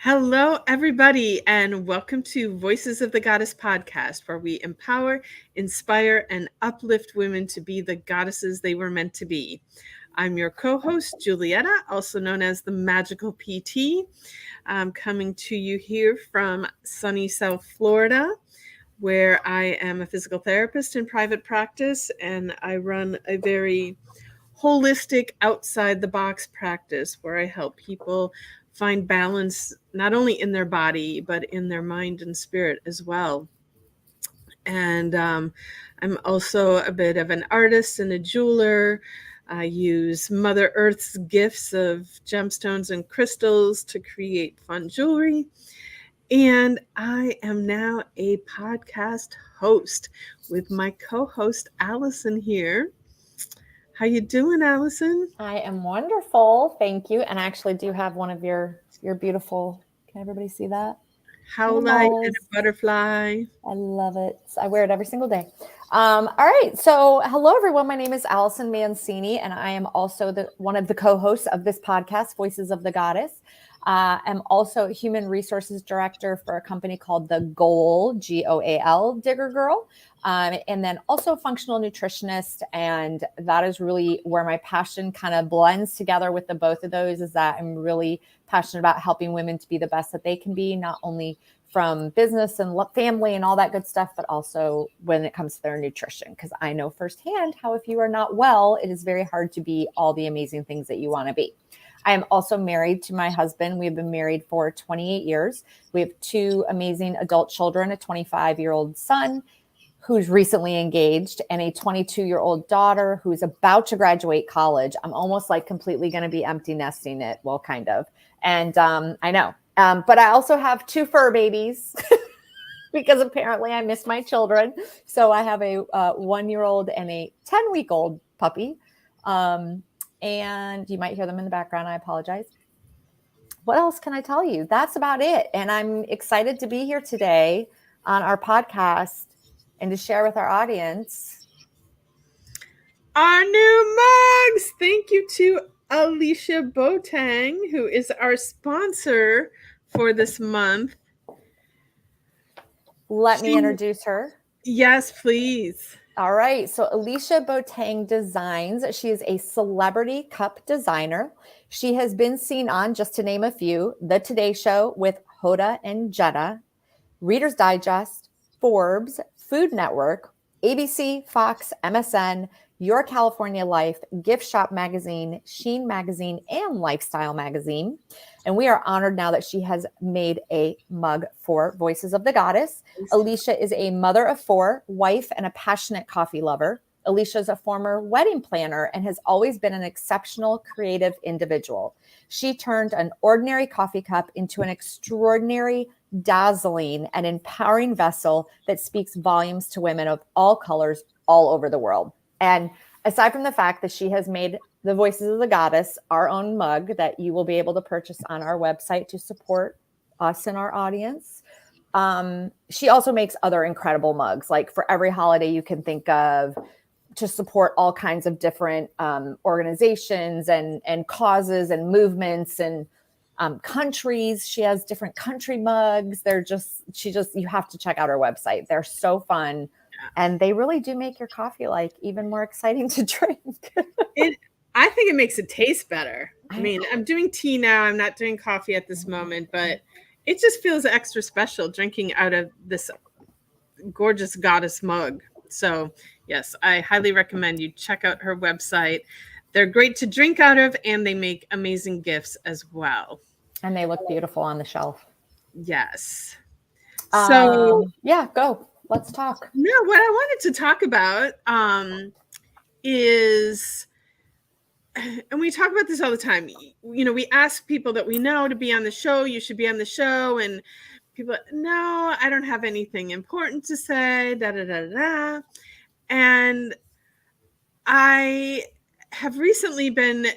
Hello, everybody, and welcome to Voices of the Goddess podcast, where we empower, inspire, and uplift women to be the goddesses they were meant to be. I'm your co-host, Julietta, also known as the Magical PT. I'm coming to you here from sunny South Florida, where I am a physical therapist in private practice, and I run a very holistic, outside the box practice where I help people find balance not only in their body but in their mind and spirit as well. And I'm also a bit of an artist and a jeweler. I use Mother Earth's gifts of gemstones and crystals to create fun jewelry. And I am now a podcast host with my co-host Allison here. How you doing, Allison? I am wonderful. Thank you. And I actually do have one of your beautiful, can everybody see that? How light and a butterfly. I love it. I wear it every single day. All right. So hello, everyone. My name is Allison Mancini, and I am also one of the co-hosts of this podcast, Voices of the Goddess. I'm also a human resources director for a company called The Goal, Goal, Digger Girl. And then also functional nutritionist. And that is really where my passion kind of blends together with the both of those, is that I'm really passionate about helping women to be the best that they can be, not only from business and family and all that good stuff, but also when it comes to their nutrition. Because I know firsthand how if you are not well, it is very hard to be all the amazing things that you want to be. I am also married to my husband. We have been married for 28 years. We have two amazing adult children, a 25-year-old son who's recently engaged, and a 22-year-old daughter who's about to graduate college. I'm almost like completely going to be empty nesting it. Well, kind of. And I know. But I also have two fur babies because apparently I miss my children. So I have a 1-year-old and a 10-week-old puppy. And you might hear them in the background. I apologize. What else can I tell you? That's about it. And I'm excited to be here today on our podcast and to share with our audience our new mugs. Thank you to Alicia Boateng, who is our sponsor for this month. Let me introduce her. Yes, please. All right. So Alicia Boateng Designs. She is a celebrity cup designer. She has been seen on, just to name a few, The Today Show with Hoda and Jeddah, Reader's Digest, Forbes, Food Network, ABC, Fox, MSN, Your California Life, Gift Shop Magazine, Sheen Magazine, and Lifestyle Magazine. And we are honored now that she has made a mug for Voices of the Goddess. Alicia is a mother of 4, wife, and a passionate coffee lover. Alicia is a former wedding planner and has always been an exceptional creative individual. She turned an ordinary coffee cup into an extraordinary, dazzling, and empowering vessel that speaks volumes to women of all colors all over the world. And aside from the fact that she has made the Voices of the Goddess our own mug that you will be able to purchase on our website to support us and our audience, she also makes other incredible mugs, like for every holiday you can think of, to support all kinds of different organizations and causes and movements and countries. She has different country mugs. You have to check out her website. They're so fun. And they really do make your coffee like even more exciting to drink. I think it makes it taste better. I mean, I'm doing tea now. I'm not doing coffee at this moment, but it just feels extra special drinking out of this gorgeous goddess mug. So yes, I highly recommend you check out her website. They're great to drink out of, and they make amazing gifts as well. And they look beautiful on the shelf. Yes. So yeah, go. Let's talk. No, what I wanted to talk about is, and we talk about this all the time, you know, we ask people that we know to be on the show, you should be on the show, and people, no, I don't have anything important to say, da da da da. And I have recently been,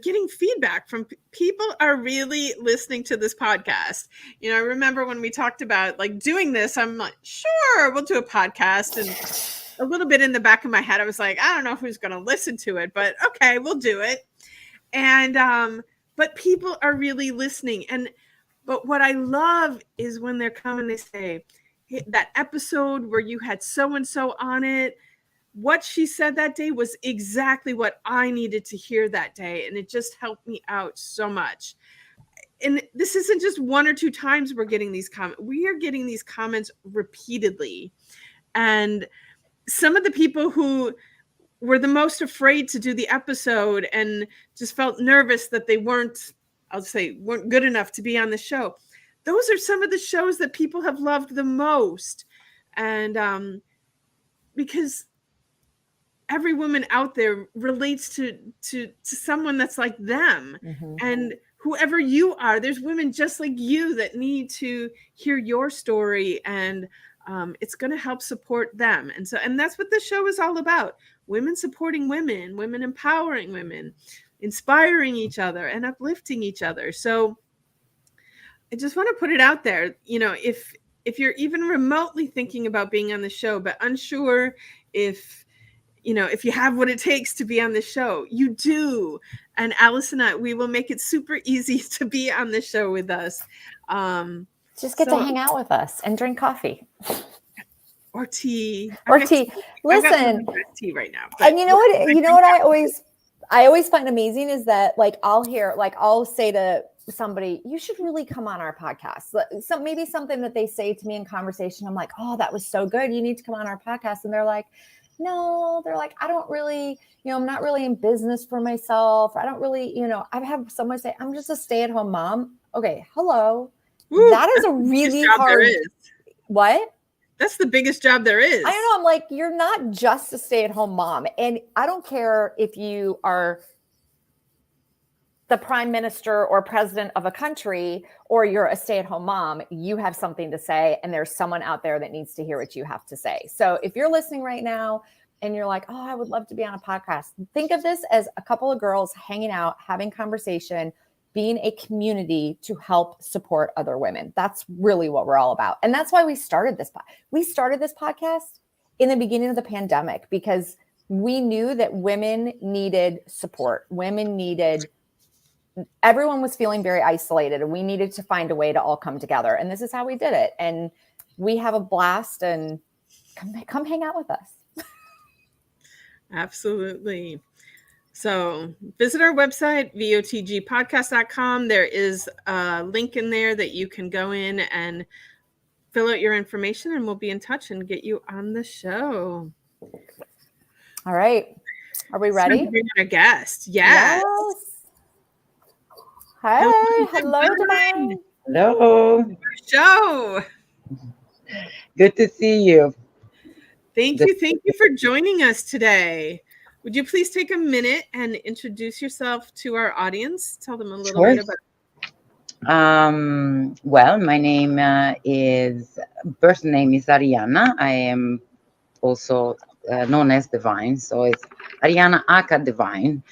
getting feedback from people are really listening to this podcast. I remember when we talked about like doing this, I'm like, sure, we'll do a podcast. And a little bit in the back of my head, I was like, I don't know who's going to listen to it, but okay, we'll do it. And, but people are really listening. And But what I love is when they're coming, they say, hey, that episode where you had so and so on it, what she said that day was exactly what I needed to hear that day. And it just helped me out so much. And this isn't just one or two times we're getting these comments. We are getting these comments repeatedly. And some of the people who were the most afraid to do the episode and just felt nervous that they weren't good enough to be on the show. Those are some of the shows that people have loved the most. And because every woman out there relates to someone that's like them. And whoever you are, there's women just like you that need to hear your story, and it's going to help support them. And that's what the show is all about: women supporting women, women empowering women, inspiring each other and uplifting each other. So I just want to put it out there, if you're even remotely thinking about being on the show but unsure if you have what it takes to be on the show, you do. And Allison and I, we will make it super easy to be on the show with us. Just get to hang out with us and drink coffee. Or tea. Listen, tea right now. And you know what I always find amazing is that, like, I'll say to somebody, you should really come on our podcast. Maybe something that they say to me in conversation, I'm like, oh, that was so good, you need to come on our podcast. And they're like, no, I don't really, I'm not really in business for myself. I don't really, I've had someone say, I'm just a stay-at-home mom. Okay. Hello. Woo, that is a really hard. What? That's the biggest job there is. I don't know. I'm like, you're not just a stay-at-home mom. And I don't care if you are the prime minister or president of a country, or you're a stay-at-home mom, you have something to say, and there's someone out there that needs to hear what you have to say. So if you're listening right now and you're like, oh, I would love to be on a podcast, think of this as a couple of girls hanging out, having conversation, being a community to help support other women. That's really what we're all about. And that's why we started this. We started this podcast in the beginning of the pandemic because we knew that women needed support. Everyone was feeling very isolated, and we needed to find a way to all come together. And this is how we did it. And we have a blast, and come hang out with us. Absolutely. So visit our website, votgpodcast.com. There is a link in there that you can go in and fill out your information, and we'll be in touch and get you on the show. All right. Are we ready? To bring on our guest. Yes. Hi. Hello, Divine. Hello. Show. Good to see you. Thank you for joining us today. Would you please take a minute and introduce yourself to our audience? Tell them a little bit about. Well, my birth name is Ariana. I am also known as Divine, so it's Ariana Aka Divine.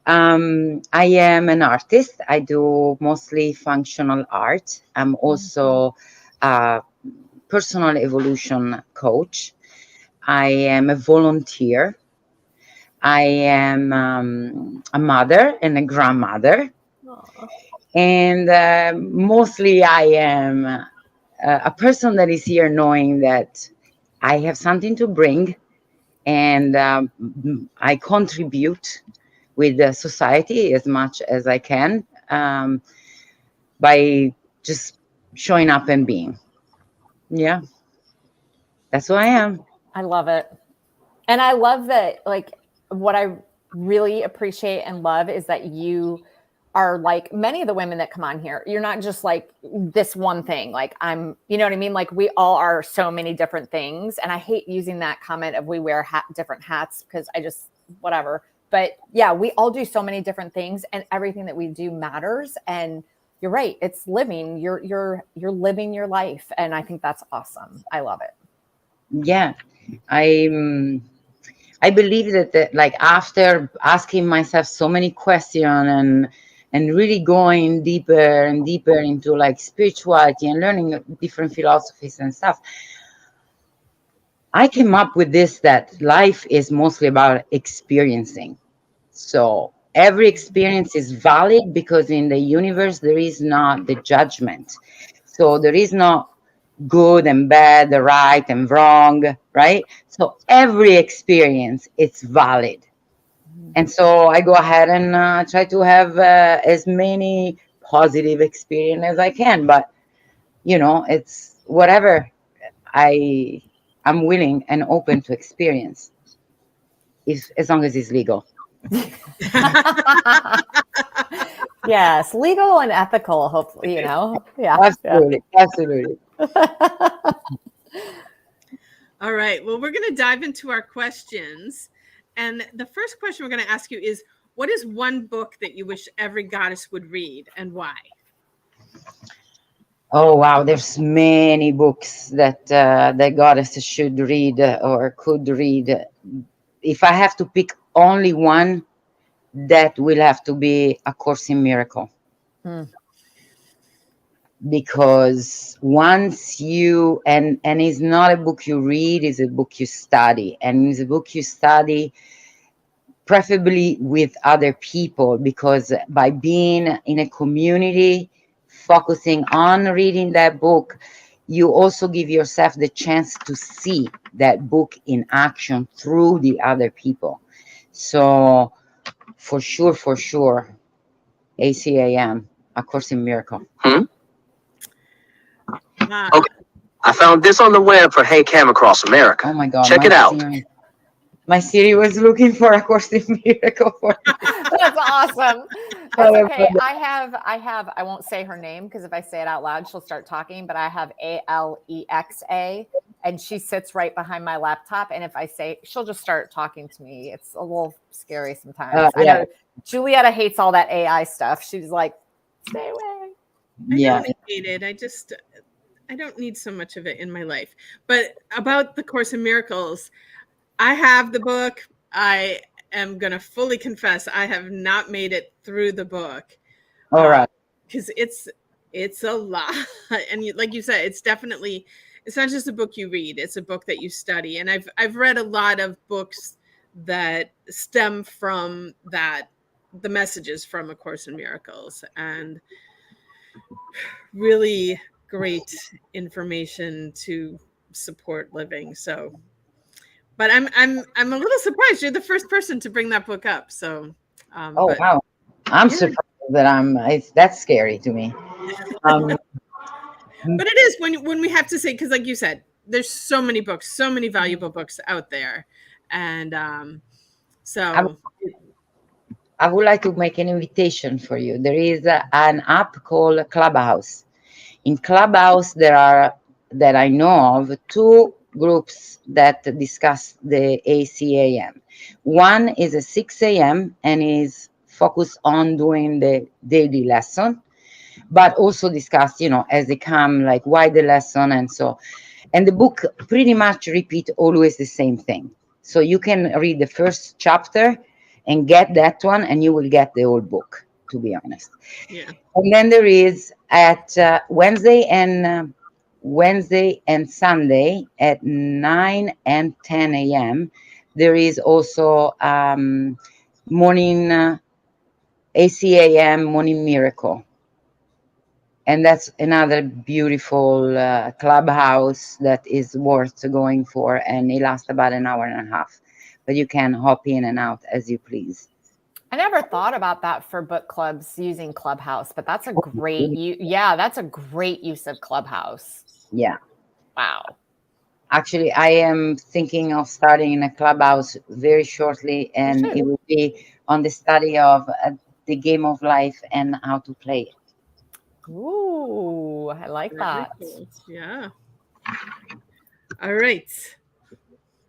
I am an artist. I do mostly functional art. I'm also a personal evolution coach. I am a volunteer. I am a mother and a grandmother. Aww. And mostly I am a person that is here knowing that I have something to bring, and I contribute with the society as much as I can by just showing up and being. Yeah, that's who I am. I love it. And I love that, like, what I really appreciate and love is that you are like many of the women that come on here. You're not just like this one thing. Like you know what I mean? Like we all are so many different things. And I hate using that comment of we wear different hats because whatever. But yeah, we all do so many different things, and everything that we do matters. And you're right. It's living. You're living your life. And I think that's awesome. I love it. Yeah. I believe that like after asking myself so many questions and really going deeper and deeper into like spirituality and learning different philosophies and stuff, I came up with this, that life is mostly about experiencing. So every experience is valid, because in the universe there is not the judgment. So there is no good and bad, right and wrong, right? So every experience is valid. And so I go ahead and try to have as many positive experience as I can. But it's whatever I'm willing and open to experience, if as long as it's legal. Yes, legal and ethical, hopefully, Yeah. Absolutely. Absolutely. All right. Well, we're going to dive into our questions. And the first question we're going to ask you is, what is one book that you wish every goddess would read, and why? Oh, wow. There's many books that the goddesses should read or could read. If I have to pick only one, that will have to be A Course in Miracle. Because once you, and it's not a book you read, it's a book you study. And it's a book you study preferably with other people, because by being in a community, focusing on reading that book, you also give yourself the chance to see that book in action through the other people. So for sure, ACAM, A Course in Miracle. Wow. Okay. I found this on the web for Hey Cam Across America. Oh my God. Check it out. My Siri was looking for A Course in Miracle for me. That's awesome. That's okay. I won't say her name, because if I say it out loud, she'll start talking, but I have Alexa, and she sits right behind my laptop. And if I say, she'll just start talking to me. It's a little scary sometimes. I know Julietta hates all that AI stuff. She's like, stay away. Yeah. I don't hate it. I don't need so much of it in my life. But about the Course in Miracles, I have the book. I am going to fully confess I have not made it through the book. All right. Because it's a lot. And like you said, it's not just a book you read. It's a book that you study. And I've read a lot of books that stem from that, the messages from A Course in Miracles, and really great information to support living. So, but I'm a little surprised you're the first person to bring that book up. So, wow, I'm surprised that that's scary to me. But it is when we have to say, because like you said, there's so many books, so many valuable books out there, and so I would like to make an invitation for you. There is an app called Clubhouse. In Clubhouse, there are, that I know of, two groups that discuss the ACAM. One is at 6 a.m. and is focused on doing the daily lesson, but also discuss, as they come, like why the lesson and so. And the book pretty much repeat always the same thing. So you can read the first chapter and get that one, and you will get the whole book, to be honest. Yeah. And then there is at Wednesday and Sunday at 9 and 10 a.m. There is also morning ACAM Morning Miracle. And that's another beautiful clubhouse that is worth going for, and it lasts about an hour and a half. But you can hop in and out as you please. I never thought about that for book clubs using Clubhouse, but that's a great that's a great use of Clubhouse. Yeah. Wow. Actually, I am thinking of starting in a clubhouse very shortly, and it will be on the study of the game of life and how to play it. Ooh, I like that. Cool. Yeah. All right.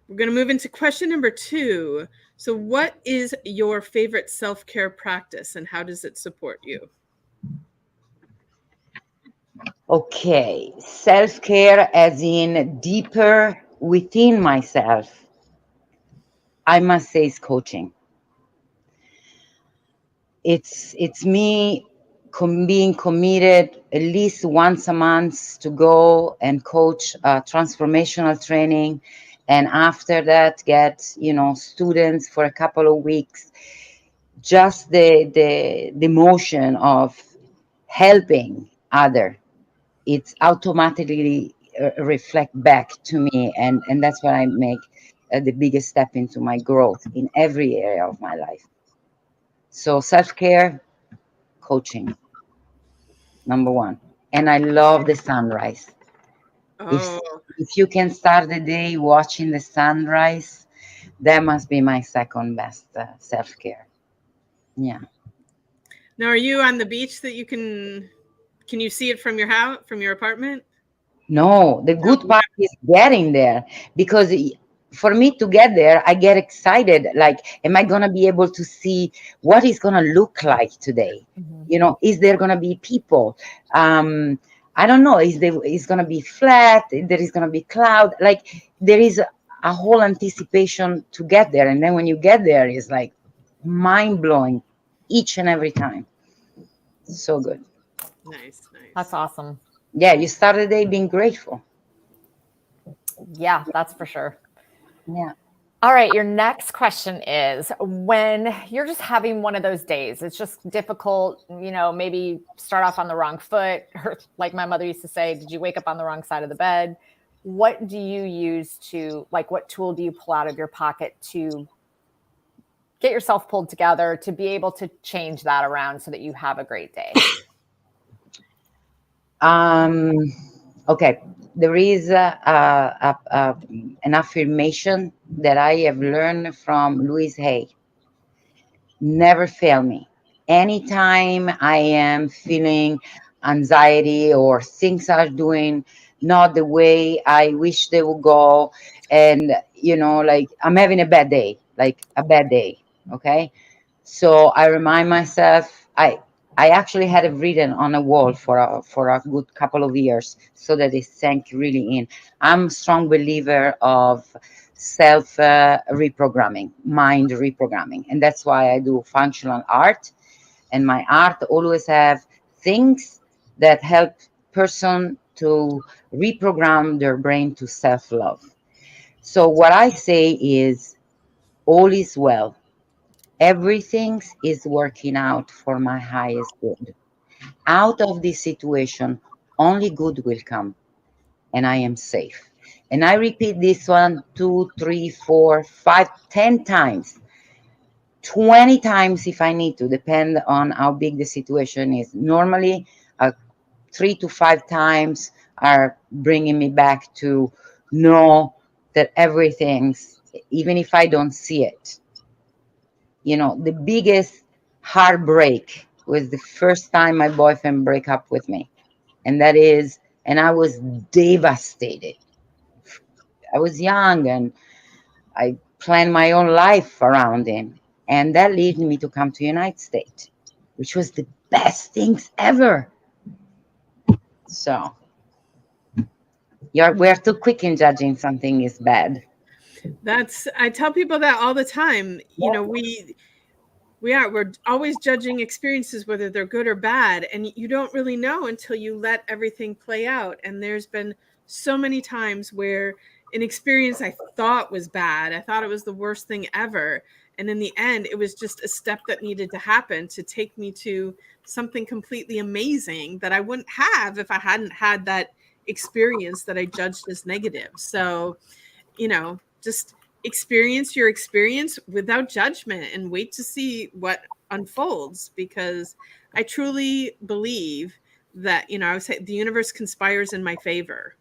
We're going to move into question number 2. So what is your favorite self-care practice, and how does it support you? Okay. Self-care as in deeper within myself, I must say, is coaching. It's me being committed at least once a month to go and coach transformational training, and after that get students for a couple of weeks. just the motion of helping other, it's automatically reflect back to me, and that's what I make the biggest step into my growth in every area of my life. So self-care, coaching, number one. And I love the sunrise. if Oh, if you can start the day watching the sunrise, that must be my second best self-care. Yeah. now are you on the beach that you can you see it from your house, from your apartment? No, the good No. part is getting there, because for me to get there, I get excited. Like, am I gonna be able to see what is gonna look like today? Mhm. You know, is there gonna be people? I don't know. Is gonna be flat? There is gonna be cloud. Like, there is a whole anticipation to get there, and then when you get there, it's like mind blowing each and every time. So good. Nice, That's nice. awesome. Yeah, you start the day being grateful. Yeah, that's for sure. Yeah. All right, your next question is, when you're just having one of those days, it's just difficult, maybe start off on the wrong foot, or like my mother used to say, did you wake up on the wrong side of the bed? What do you use to, like, what tool do you pull out of your pocket to get yourself pulled together to be able to change that around so that you have a great day? Okay, there is an affirmation that I have learned from Louise Hay. Never fail me. Anytime I am feeling anxiety or things are doing not the way I wish they would go, and like I'm having a bad day, like a bad day. Okay, so I remind myself, I actually had it written on a wall for a good couple of years, so that it sank really in. I'm a strong believer of self reprogramming, mind reprogramming, and that's why I do functional art. And my art always have things that help person to reprogram their brain to self love. So what I say is, all is well. Everything is working out for my highest good. Out of this situation, only good will come, and I am safe. And I repeat this one 2, 3, 4, 5, 10 times, 20 times if I need to, depend on how big the situation is. Normally, 3 to 5 times are bringing me back to know that everything's, even if I don't see it. The biggest heartbreak was the first time my boyfriend break up with me. And I was devastated. I was young and I planned my own life around him. And that led me to come to United States, which was the best things ever. So we're too quick in judging something is bad. I tell people that all the time. We're always judging experiences, whether they're good or bad, and you don't really know until you let everything play out. And there's been so many times where an experience I thought was bad, I thought it was the worst thing ever, and in the end it was just a step that needed to happen to take me to something completely amazing that I wouldn't have if I hadn't had that experience that I judged as negative. So just experience your experience without judgment and wait to see what unfolds, because I truly believe that, I would say the universe conspires in my favor.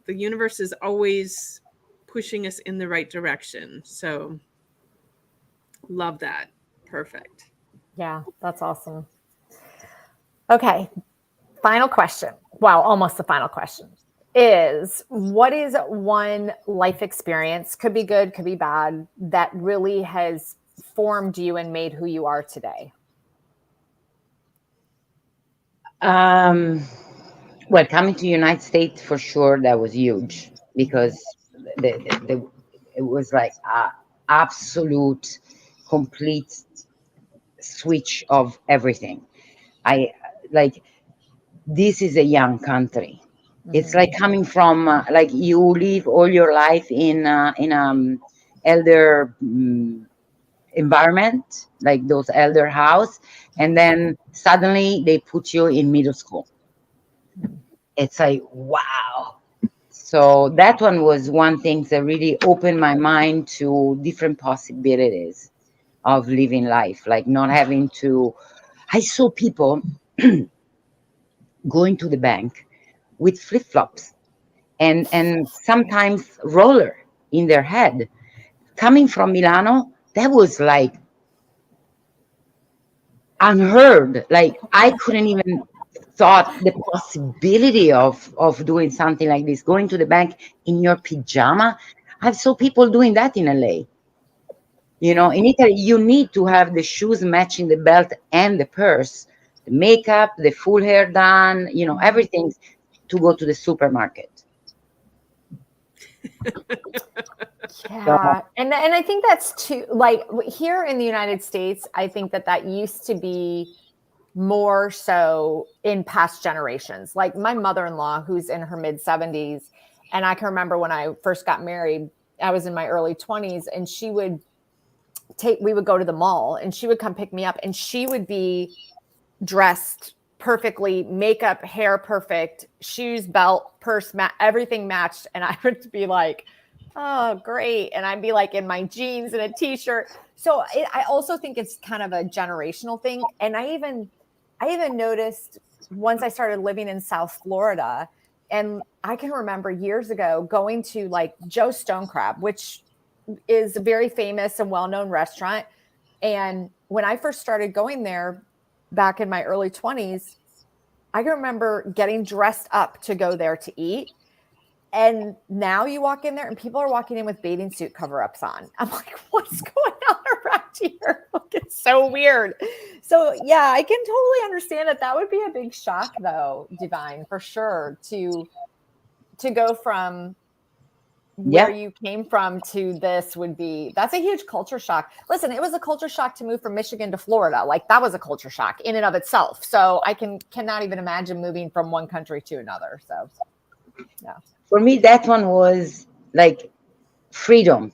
The universe is always pushing us in the right direction. So love that. Perfect. Yeah, that's awesome. Okay, final question. Wow, almost the final question is, what is one life experience, could be good, could be bad, that really has formed you and made who you are today? Well, coming to United States for sure, that was huge, because it was like a absolute, complete switch of everything. I like, this is a young country. It's like coming from like you live all your life in elder environment, like those elder house, and then suddenly they put you in middle school. It's like, wow. So that one was one thing that really opened my mind to different possibilities of living life, like not having to. I saw people going to the bank with flip-flops and sometimes roller in their head. Coming from Milano, that was like unheard. Like I couldn't even thought the possibility of doing something like this, going to the bank in your pajama. I saw people doing that in LA. You know, in Italy, you need to have the shoes matching the belt and the purse, the makeup, the full hair done, you know, everything to go to the supermarket. So, Yeah. And I think that's too, like here in the United States, I think that used to be more so in past generations. Like my mother-in-law, who's in her mid 70s, and I can remember when I first got married, I was in my early 20s, and we would go to the mall and she would come pick me up, and she would be dressed perfectly, makeup, hair perfect, shoes, belt, purse, everything matched. And I would be like, oh, great. And I'd be like in my jeans and a t-shirt. So I also think it's kind of a generational thing. And I even noticed once I started living in South Florida, and I can remember years ago going to like Joe's Stone Crab, which is a very famous and well-known restaurant. And when I first started going there back in my early 20s, I can remember getting dressed up to go there to eat. And now you walk in there and people are walking in with bathing suit cover-ups on. I'm like, what's going on around here? It's so weird. So yeah, I can totally understand that would be a big shock though, Divine, for sure, to go from where you came from to this that's a huge culture shock. Listen, it was a culture shock to move from Michigan to Florida. Like that was a culture shock in and of itself. So I cannot even imagine moving from one country to another. So yeah. for me, that one was like freedom.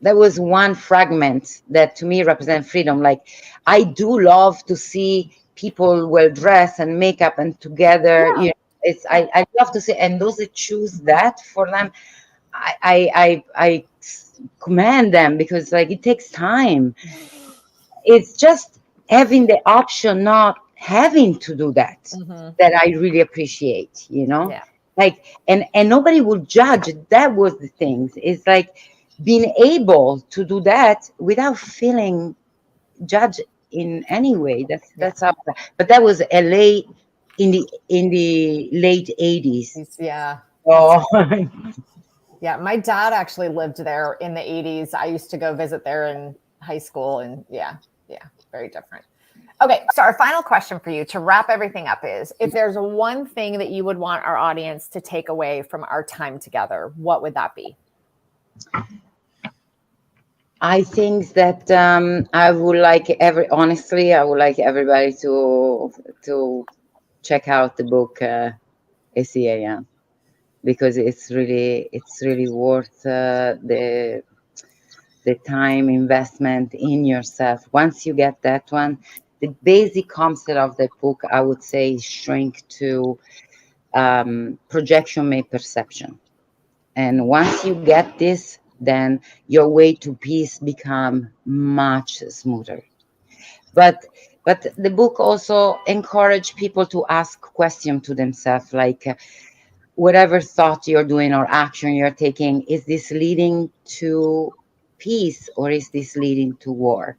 That was one fragment that to me represents freedom. Like I do love to see people well dressed and makeup and together. Yeah. You know, I love to see, and those that choose that for them, I commend them, because like it takes time. It's just having the option, not having to do that, that I really appreciate, you know. Yeah. Like and nobody will judge. That was the thing. It's like being able to do that without feeling judged in any way. That's up. But that was LA in the late 80s. Yeah. Oh. Yeah, my dad actually lived there in the 80s. I used to go visit there in high school, and yeah, very different. Okay, so our final question for you to wrap everything up is, if there's one thing that you would want our audience to take away from our time together, what would that be? I think that I would like everybody to check out the book SEAM, because it's really worth the time investment in yourself. Once you get that one, the basic concept of the book, I would say, shrink to projection made perception. And once you get this, then your way to peace become much smoother. But the book also encourage people to ask questions to themselves, like whatever thought you're doing or action you're taking, is this leading to peace or is this leading to war?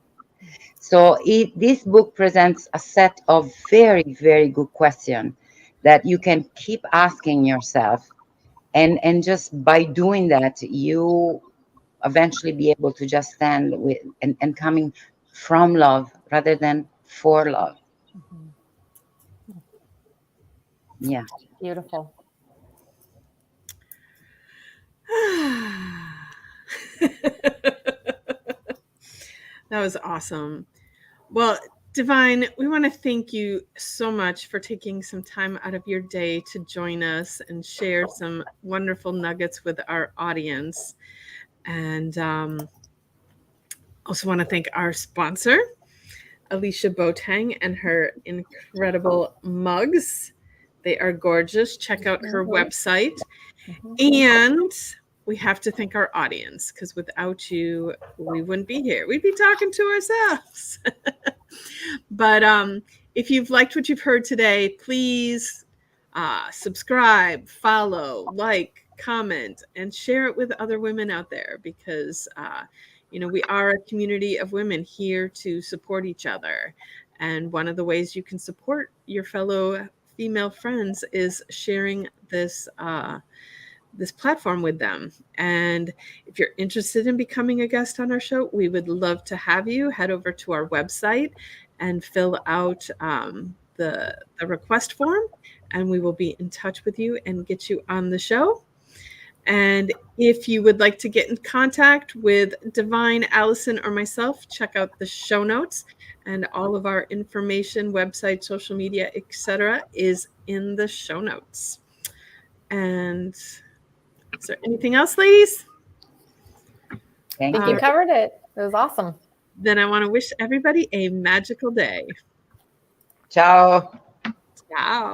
So this book presents a set of very, very good questions that you can keep asking yourself. And just by doing that, you eventually be able to just stand with and coming from love rather than for love. Yeah. Beautiful. That was awesome. Well, Divine, we want to thank you so much for taking some time out of your day to join us and share some wonderful nuggets with our audience. And Also want to thank our sponsor, Alicia Boateng, and her incredible mugs. They are gorgeous. Check out her website. And we have to thank our audience, because without you, we wouldn't be here. We'd be talking to ourselves. But if you've liked what you've heard today, please subscribe, follow, like, comment, and share it with other women out there, because we are a community of women here to support each other. And one of the ways you can support your fellow female friends is sharing this platform with them. And if you're interested in becoming a guest on our show, we would love to have you. Head over to our website and fill out the request form, and we will be in touch with you and get you on the show. And if you would like to get in contact with Divine, Allison, or myself, check out the show notes, and all of our information, website, social media, etc., is in the show notes. And is there anything else, ladies? I think you covered it. It was awesome. Then I want to wish everybody a magical day. Ciao. Ciao.